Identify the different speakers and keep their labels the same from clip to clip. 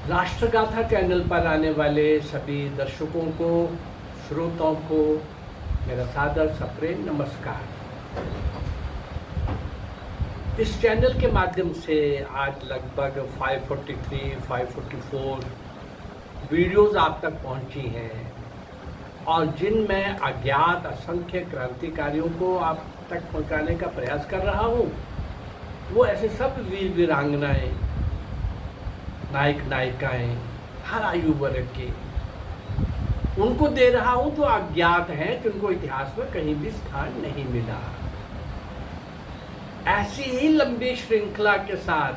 Speaker 1: राष्ट्रगाथा channel पर आने वाले सभी दर्शकों को, श्रोताओं को मेरा सादर सप्रेम नमस्कार। इस चैनल के माध्यम से आज लगभग 544 वीडियोस आप तक पहुंची हैं और जिनमें अज्ञात असंख्य क्रांतिकारियों को आप तक पहुंचाने का प्रयास कर रहा हूं। वो ऐसे सब वीर वीरांगनाएं, नायक नायिकाएं, हर आयु वर्ग के, उनको दे रहा हूं जो अज्ञात हैं, जिनको इतिहास में कहीं भी स्थान नहीं मिला। ऐसी ही लंबी श्रृंखला के साथ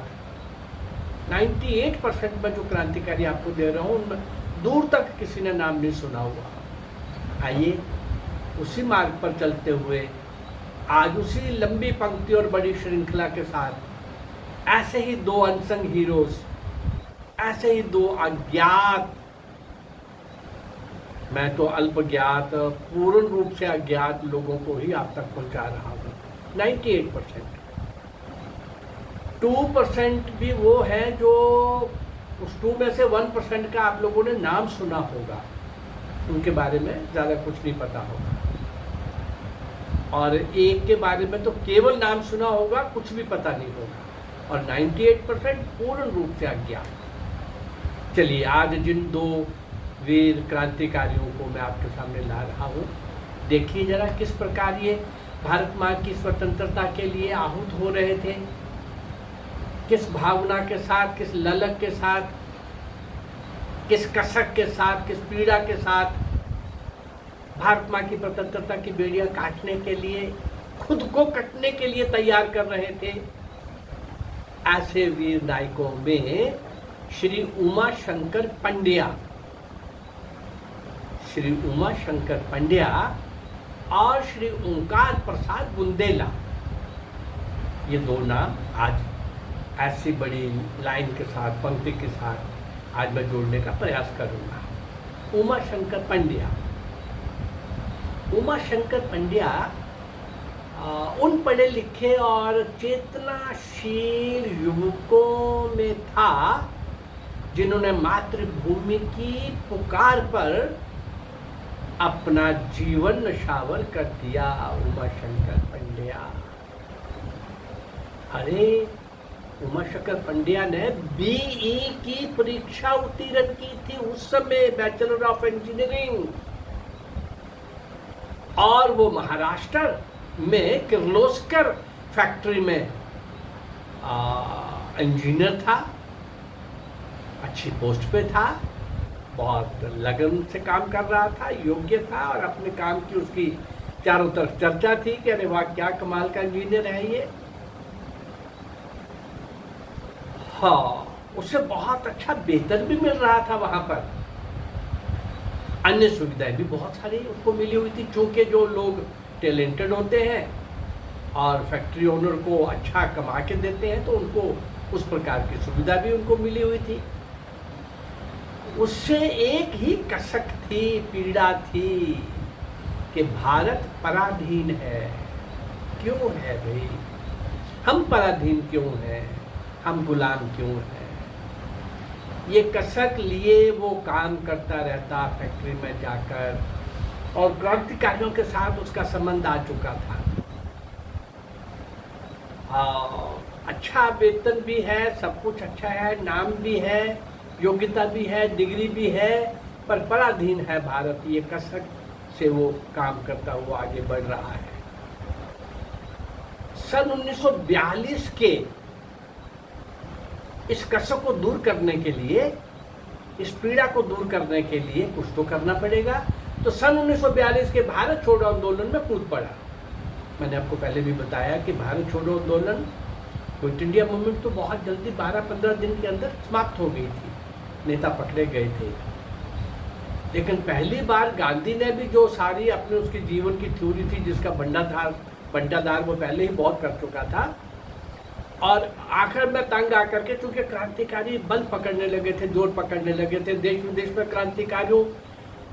Speaker 1: 98% में जो क्रांतिकारी आपको दे रहा हूं उनमें दूर तक किसी ने नाम नहीं सुना हुआ। आइए उसी मार्ग पर चलते हुए आज उसी लंबी पंक्ति और बड़ी श्रृंखला के साथ ऐसे ही दो अनसंग हीरोज, ऐसे ही दो अज्ञात, मैं तो अल्पज्ञात, पूर्ण रूप से अज्ञात लोगों को ही आप तक पहुंचा रहा हूं। 98%, 2% भी वो है जो उस 2 में से 1% का आप लोगों ने नाम सुना होगा, उनके बारे में ज़्यादा कुछ नहीं पता होगा, और एक के बारे में तो केवल नाम सुना होगा, कुछ भी पता नहीं होगा, और 98% पूर्ण रूप से अज्ञात। चलिए आज जिन दो वीर क्रांतिकारियों को मैं आपके सामने ला रहा हूँ, देखिए जरा किस प्रकार ये भारत माँ की स्वतंत्रता के लिए आहूत हो रहे थे, किस भावना के साथ, किस ललक के साथ, किस कसक के साथ, किस पीड़ा के साथ भारत माँ की स्वतंत्रता की बेड़ियां काटने के लिए, खुद को कटने के लिए तैयार कर रहे थे। ऐसे वीर नायकों में श्री उमा शंकर पंड्या, श्री उमा शंकर पंड्या और श्री ओंकार प्रसाद बुंदेला, ये दो नाम आज ऐसी बड़ी लाइन के साथ, पंक्ति के साथ आज मैं जोड़ने का प्रयास करूंगा। उमा शंकर पंड्या, उमा शंकर पंड्या उन पढ़े लिखे और चेतनाशील युवकों में था जिन्होंने मातृभूमि की पुकार पर अपना जीवन न्यौछावर कर दिया। उमा शंकर पंड्या, अरे उमा शंकर पंड्या ने बीई की परीक्षा उत्तीर्ण की थी उस समय, बैचलर ऑफ इंजीनियरिंग, और वो महाराष्ट्र में किर्लोस्कर फैक्ट्री में इंजीनियर था, अच्छी पोस्ट पे था, बहुत लगन से काम कर रहा था, योग्य था, और अपने काम की उसकी चारों तरफ चर्चा थी कि अरे वाह क्या कमाल का इंजीनियर है ये। हाँ, उसे बहुत अच्छा वेतन भी मिल रहा था वहां पर, अन्य सुविधाएं भी बहुत सारी उसको मिली हुई थी, चूंकि जो लोग टैलेंटेड होते हैं और फैक्ट्री ओनर को अच्छा कमा के देते हैं तो उनको उस प्रकार की सुविधा भी उनको मिली हुई थी। उससे एक ही कसक थी, पीड़ा थी कि भारत पराधीन है। क्यों है भाई, हम पराधीन क्यों हैं, हम गुलाम क्यों हैं? ये कसक लिए वो काम करता रहता फैक्ट्री में जाकर, और क्रांतिकारियों के साथ उसका संबंध आ चुका था। अच्छा वेतन भी है, सब कुछ अच्छा है, नाम भी है, योग्यता भी है, डिग्री भी है, पर पराधीन है भारत। ये कसक से वो काम करता हुआ आगे बढ़ रहा है। सन 1942 के इस कसक को दूर करने के लिए, इस पीड़ा को दूर करने के लिए कुछ तो करना पड़ेगा। तो सन 1942 के भारत छोड़ो आंदोलन में कूद पड़ा। मैंने आपको पहले भी बताया कि भारत छोड़ो आंदोलन, क्विट इंडिया मूवमेंट तो बहुत जल्दी 12-15 दिन के अंदर समाप्त हो गई थी, नेता पकड़े गए थे, लेकिन पहली बार गांधी ने भी जो सारी अपने उसकी जीवन की थ्योरी थी, जिसका बंटाधार वो पहले ही बहुत कर चुका था, और आखिर में तंग आकर के, चूंकि क्रांतिकारी बल पकड़ने लगे थे, जोर पकड़ने लगे थे, देश विदेश में क्रांतिकारियों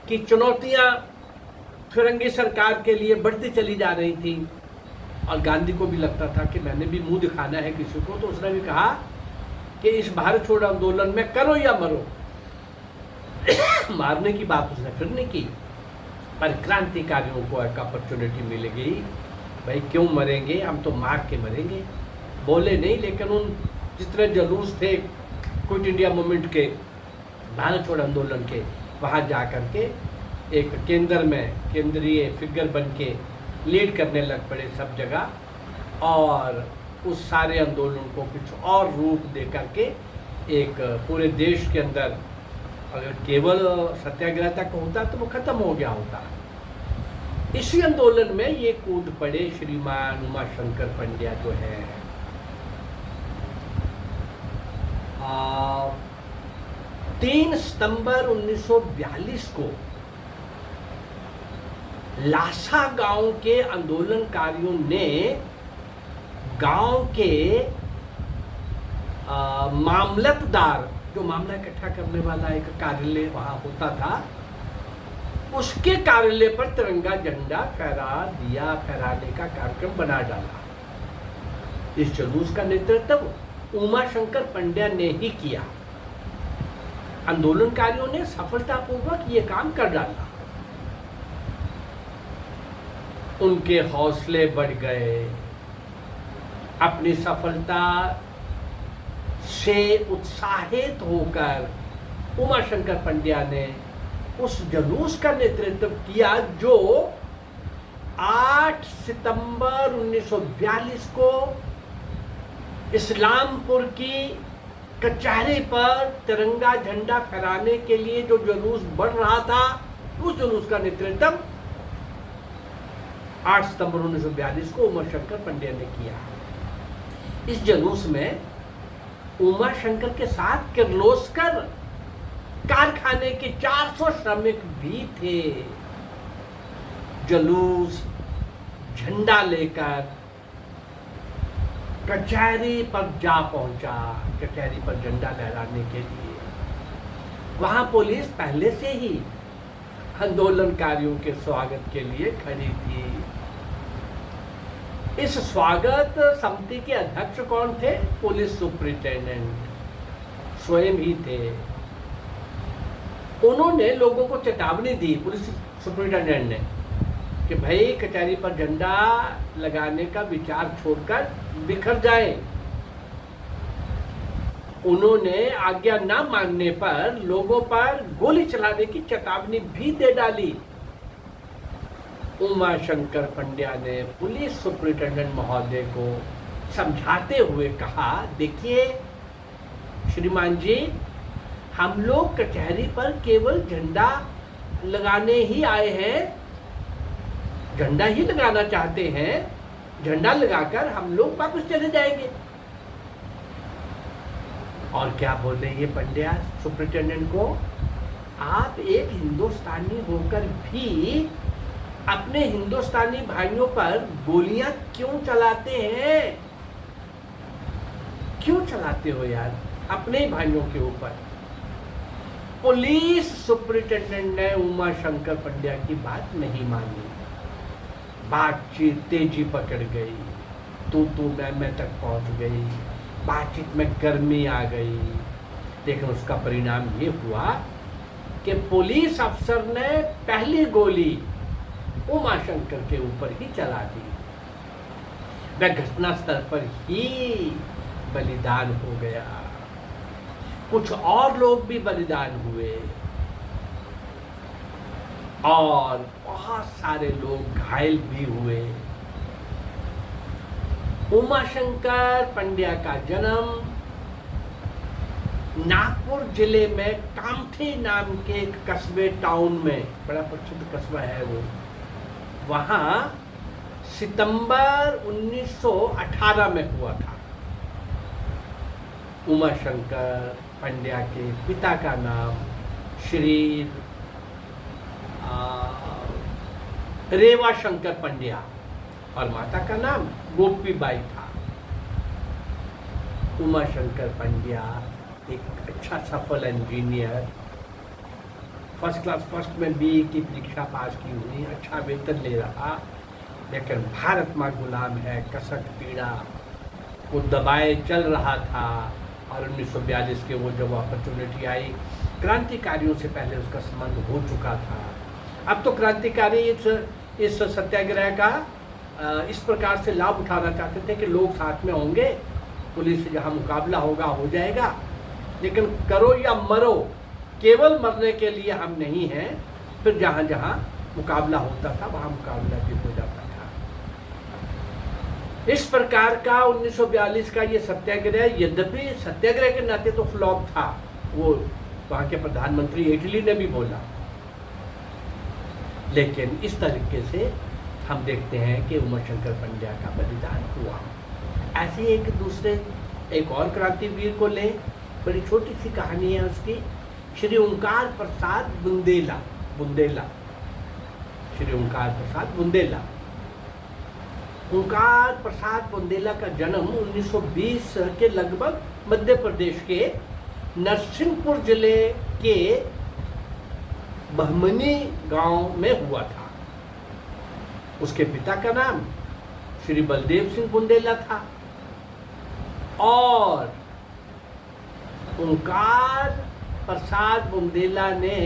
Speaker 1: की चुनौतियां फिरंगी सरकार के लिए बढ़ती चली जा रही थी, और गांधी को भी लगता था कि मैंने भी मुंह दिखाना है किसी को, तो उसने भी कहा कि इस भारत छोड़ो आंदोलन में करो या मरो। मारने की बात उसने फिर नहीं की, पर क्रांतिकारियों को एक अपॉर्चुनिटी मिल गई, भाई क्यों मरेंगे, हम तो मार के मरेंगे। बोले नहीं, लेकिन उन जितने जुलूस थे क्विट इंडिया मूवमेंट के, भारत छोड़ो आंदोलन के, वहाँ जा कर के एक केंद्र में केंद्रीय फिगर बन के लीड करने लग पड़े सब जगह, और उस सारे आंदोलन को कुछ और रूप दे करके एक पूरे देश के अंदर, अगर केवल सत्याग्रह तक होता तो वो खत्म हो गया होता। इसी आंदोलन में ये कूद पड़े श्रीमान उमाशंकर पंड्या जो है। 3 सितंबर 1942 को लासा गांव के आंदोलनकारियों ने गांव के मामलतदार, जो मामला इकट्ठा करने वाला एक कार्यालय वहां होता था, उसके कार्यालय पर तिरंगा झंडा फहराने का कार्यक्रम बना डाला। इस जुलूस का नेतृत्व उमाशंकर पंड्या ने ही किया। आंदोलनकारियों ने सफलतापूर्वक ये काम कर डाला। उनके हौसले बढ़ गए। अपनी सफलता से उत्साहित होकर उमाशंकर पंड्या ने उस जुलूस का नेतृत्व किया जो 8 सितंबर 1942 को इस्लामपुर की कचहरी पर तिरंगा झंडा फहराने के लिए जो जुलूस बढ़ रहा था, उस जुलूस का नेतृत्व 8 सितंबर 1942 को उमाशंकर पंड्या ने किया। इस जुलूस में उमाशंकर के साथ किर्लोस्कर कारखाने के 400 श्रमिक भी थे। जुलूस झंडा लेकर कचहरी पर जा पहुंचा, कचहरी पर झंडा लहराने के लिए। वहां पुलिस पहले से ही आंदोलनकारियों के स्वागत के लिए खड़ी थी। इस स्वागत समिति के अध्यक्ष कौन थे? पुलिस सुपरिटेंडेंट स्वयं ही थे। उन्होंने लोगों को चेतावनी दी, पुलिस सुपरिटेंडेंट ने, कि भाई कचहरी पर झंडा लगाने का विचार छोड़कर बिखर जाए। उन्होंने आज्ञा न मानने पर लोगों पर गोली चलाने की चेतावनी भी दे डाली। उमाशंकर पंड्या ने पुलिस सुपरिटेंडेंट महोदय को समझाते हुए कहा, देखिए श्रीमान जी, हम लोग कचहरी पर केवल झंडा लगाने ही आए हैं, झंडा ही लगाना चाहते हैं, झंडा लगाकर हम लोग वापस चले जाएंगे। और क्या बोले ये पंड्या सुपरिटेंडेंट को, आप एक हिंदुस्तानी होकर भी अपने हिंदुस्तानी भाइयों पर गोलियां क्यों चलाते हैं? क्यों चलाते हो यार अपने ही भाइयों के ऊपर? पुलिस सुपरिटेंडेंट ने उमाशंकर पंड्या की बात नहीं मानी। बातचीत तेजी पकड़ गई, तू मैं तक पहुंच गई, बातचीत में गर्मी आ गई। लेकिन उसका परिणाम ये हुआ कि पुलिस अफसर ने पहली गोली उमाशंकर के ऊपर ही चला दी। वह घटनास्थल पर ही बलिदान हो गया। कुछ और लोग भी बलिदान हुए और बहुत सारे लोग घायल भी हुए। उमाशंकर पंड्या का जन्म नागपुर जिले में कामठी नाम के एक कस्बे टाउन में, बड़ा प्रसिद्ध कस्बा है वो, वहाँ सितंबर 1918 में हुआ था। उमाशंकर पंड्या के पिता का नाम श्री रेवा शंकर पंड्या और माता का नाम गोपीबाई था। उमाशंकर पंड्या एक अच्छा सफल इंजीनियर, फर्स्ट क्लास फर्स्ट में बीए की परीक्षा पास की हुई, अच्छा वेतन ले रहा, लेकिन भारत माँ गुलाम है कसक पीड़ा को दबाए चल रहा था और 1942 के वो जब अपॉर्चुनिटी आई, क्रांतिकारियों से पहले उसका संबंध हो चुका था। अब तो क्रांतिकारी इस सत्याग्रह का इस प्रकार से लाभ उठाना चाहते थे कि लोग साथ में होंगे, पुलिस से जहाँ मुकाबला होगा हो जाएगा, लेकिन करो या मरो, केवल मरने के लिए हम नहीं हैं। फिर जहाँ जहाँ मुकाबला होता था वहाँ मुकाबला भी हो जाता था। इस प्रकार का 1942 का ये सत्याग्रह, यद्यपि सत्याग्रह के नाते तो फ्लॉप था, वो वहाँ के प्रधानमंत्री इटली ने भी बोला, लेकिन इस तरीके से हम देखते हैं कि उमाशंकर पंड्या का बलिदान हुआ। ऐसे एक और क्रांतिवीर को ले, बड़ी छोटी सी कहानी है उसकी। श्री ओंकार प्रसाद बुंदेला, श्री ओंकार प्रसाद बुंदेला। ओंकार प्रसाद बुंदेला का जन्म 1920 के लगभग मध्य प्रदेश के नरसिंहपुर जिले के बहमनी गांव में हुआ था। उसके पिता का नाम श्री बलदेव सिंह बुंदेला था और ओंकार प्रसाद बुंदेला ने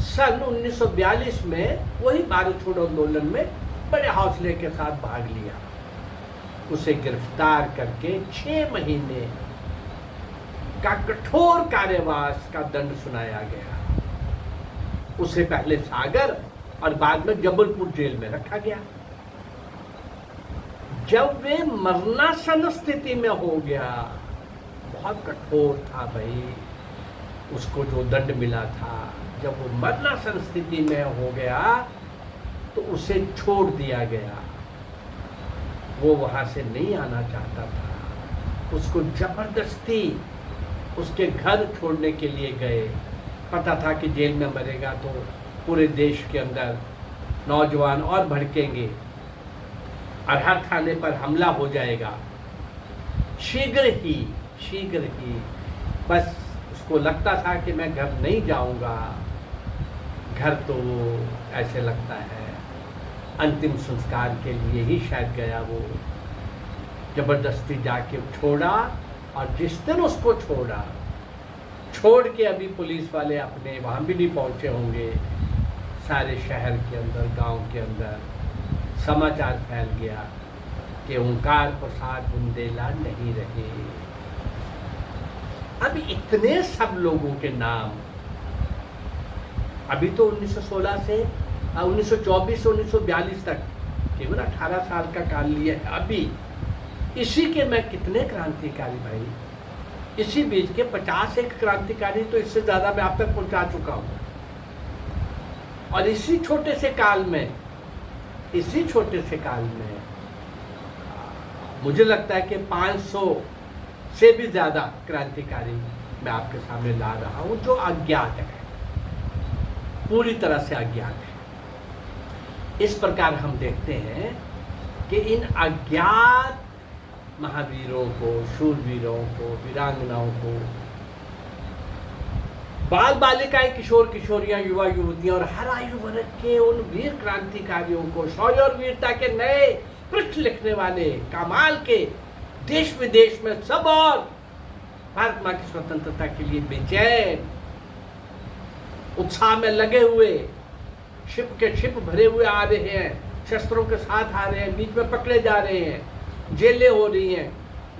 Speaker 1: सन 1942 में वही भारत छोड़ो आंदोलन में बड़े हौसले के साथ भाग लिया। उसे गिरफ्तार करके 6 महीने का कठोर कारावास का दंड सुनाया गया। उसे पहले सागर और बाद में जबलपुर जेल में रखा गया। जब वे मरणासन स्थिति में हो गया, बहुत कठोर था भाई, उसको जो दंड मिला था, जब वो मरणासन स्थिति में हो गया तो उसे छोड़ दिया गया। वो वहां से नहीं आना चाहता था, उसको जबरदस्ती उसके घर छोड़ने के लिए गए। पता था कि जेल में मरेगा तो पूरे देश के अंदर नौजवान और भड़केंगे और हर थाने पर हमला हो जाएगा। शीघ्र ही बस उसको लगता था कि मैं घर नहीं जाऊंगा। घर तो ऐसे लगता है अंतिम संस्कार के लिए ही शायद गया। वो जबरदस्ती जाके छोड़ा और जिस दिन उसको छोड़ के अभी पुलिस वाले अपने वहाँ भी नहीं पहुँचे होंगे, सारे शहर के अंदर, गांव के अंदर समाचार फैल गया कि ओंकार प्रसाद बुंदेला नहीं रहे। अब इतने सब लोगों के नाम, अभी तो 1916 से 1924 से 1942 तक केवल 18 साल का काल लिया है। अभी इसी के मैं कितने क्रांतिकारी भाई, इसी बीच के 51 क्रांतिकारी, तो इससे ज़्यादा मैं आप तक पहुंचा चुका हूँ। और इसी छोटे से काल में मुझे लगता है कि 500 से भी ज़्यादा क्रांतिकारी मैं आपके सामने ला रहा हूँ जो अज्ञात है, पूरी तरह से अज्ञात है। इस प्रकार हम देखते हैं कि इन अज्ञात महावीरों को, शूरवीरों को, वीरांगनाओं को, बाल बालिकाएं, किशोर किशोरियां, युवा युवतियां और हर आयु वर्ग के उन वीर क्रांतिकारियों को, शौर्य और वीरता के नए पृष्ठ लिखने वाले, कमाल के, देश विदेश में सब और भारत माँ की स्वतंत्रता के लिए बेचैन, उत्साह में लगे हुए, शिप के शिप भरे हुए आ रहे हैं, शस्त्रों के साथ आ रहे हैं, बीच में पकड़े जा रहे हैं, जेलें हो रही हैं,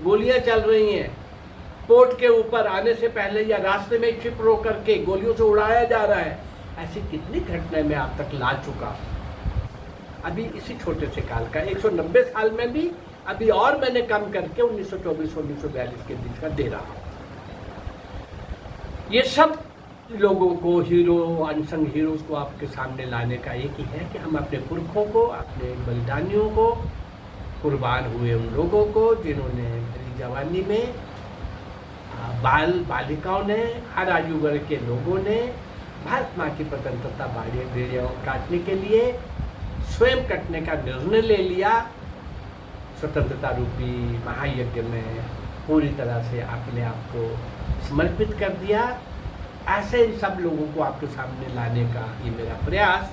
Speaker 1: गोलियां चल रही हैं, पोर्ट के ऊपर आने से पहले या रास्ते में शिप रोक करके गोलियों से उड़ाया जा रहा है। ऐसी कितनी घटनाएं मैं आप तक ला चुका। अभी इसी छोटे से काल का 190 साल में भी अभी और मैंने कम करके 1924 1942 के बीच का दे रहा हूँ। ये सब लोगों को, हीरो, अनसंग हीरोज को आपके सामने लाने का एक ही है कि हम अपने पुरखों को, अपने बलिदानियों को, कुर्बान हुए उन लोगों को जिन्होंने मेरी जवानी में बाल बालिकाओं ने, हर आयु वर्ग के लोगों ने भारत माँ की स्वतंत्रता बेड़ियों काटने के लिए स्वयं कटने का निर्णय ले लिया। स्वतंत्रता रूपी महायज्ञ में पूरी तरह से अपने आप को समर्पित कर दिया। ऐसे इन सब लोगों को आपके सामने लाने का ये मेरा प्रयास।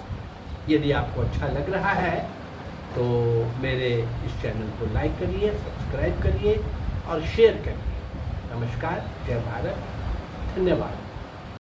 Speaker 1: यदि आपको अच्छा लग रहा है तो मेरे इस चैनल को लाइक करिए, सब्सक्राइब करिए और शेयर करिए। नमस्कार, जय भारत, धन्यवाद।